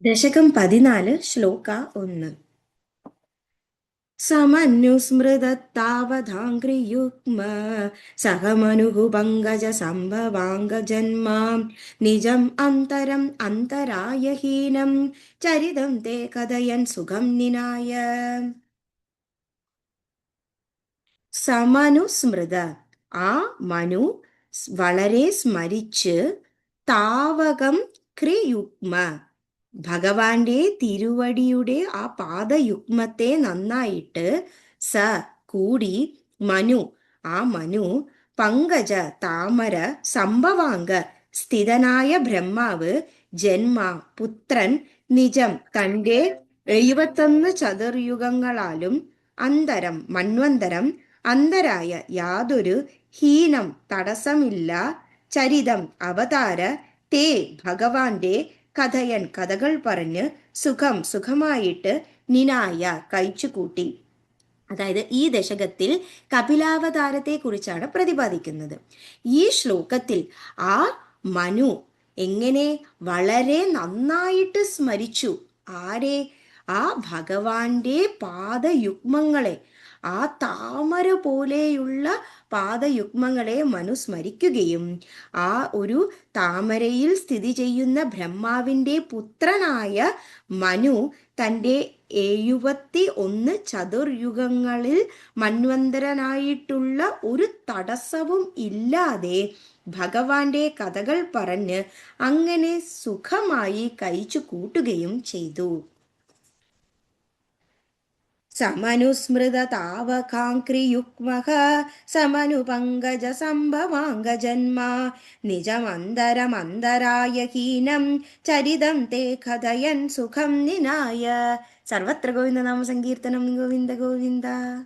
ദശകം 14 ശ്ലോക 1. സമന്യുസ്മൃതത്താവധാംഘ്രിയുഗ്മ സഹമനുഃ പങ്കജ സംഭവാംഗജന്മാം നിജം അന്തരം അന്തരായഹീനം ചരിതം തേ കഥയൻ സുഖം നിനായ. സമനുസ്മൃത, ആ മനു വളരെ സ്മരിച്ച്, താവകം ക്രിയുഗ്മ, ഭഗവാന്റെ തിരുവടിയുടെ ആ പാദയുഗ്മത്തെ നന്നായിട്ട്, സ കൂടി, മനു ആ മനു, പങ്കജ താമര, സംഭവാംഗ സ്ഥിതനായ ബ്രഹ്മാവ്, ജന്മ പുത്രൻ, നിജം തൻ്റെ 71 ചതുർയുഗങ്ങളാലും, അന്തരം മന്വന്തരം, അന്തരായ യാതൊരു, ഹീനം തടസ്സമില്ല, ചരിതം അവതാര, തേ ഭഗവാന്റെ, കഥയൻ കഥകൾ പറഞ്ഞ്, സുഖം സുഖമായിട്ട്, നിനായ കഴിച്ചുകൂട്ടി. അതായത് ഈ ദശകത്തിൽ കപിലാവതാരത്തെ കുറിച്ചാണ് പ്രതിപാദിക്കുന്നത്. ഈ ശ്ലോകത്തിൽ ആ മനു എങ്ങനെ വളരെ നന്നായിട്ട് സ്മരിച്ചു. ആരെ? ആ ഭഗവാന്റെ പാദയുഗ്മങ്ങളെ, ആ താമര പോലെയുള്ള പാദയുഗ്മങ്ങളെ മനു സ്മരിക്കുകയും, ആ ഒരു താമരയിൽ സ്ഥിതി ചെയ്യുന്ന ബ്രഹ്മാവിൻ്റെ പുത്രനായ മനു തൻ്റെ 71 ചതുർയുഗങ്ങളിൽ മന്വന്തരനായിട്ടുള്ള ഒരു തടസ്സവും ഇല്ലാതെ ഭഗവാന്റെ കഥകൾ പറഞ്ഞ് അങ്ങനെ സുഖമായി കഴിച്ചു കൂട്ടുകയും ചെയ്തു. സമനുസ്മൃതതാവകാംക്രിയുഗ്മഃ സമനുപങ്കജ സംഭവാംഗജന്മാ നിജമന്തരമന്തരായ ഹീനം ചരിതം തേ കഥയൻ സുഖം നിനായ. സർവത്ര ഗോവിന്ദനാമ സങ്കീർത്തനം. ഗോവിന്ദ ഗോവിന്ദ.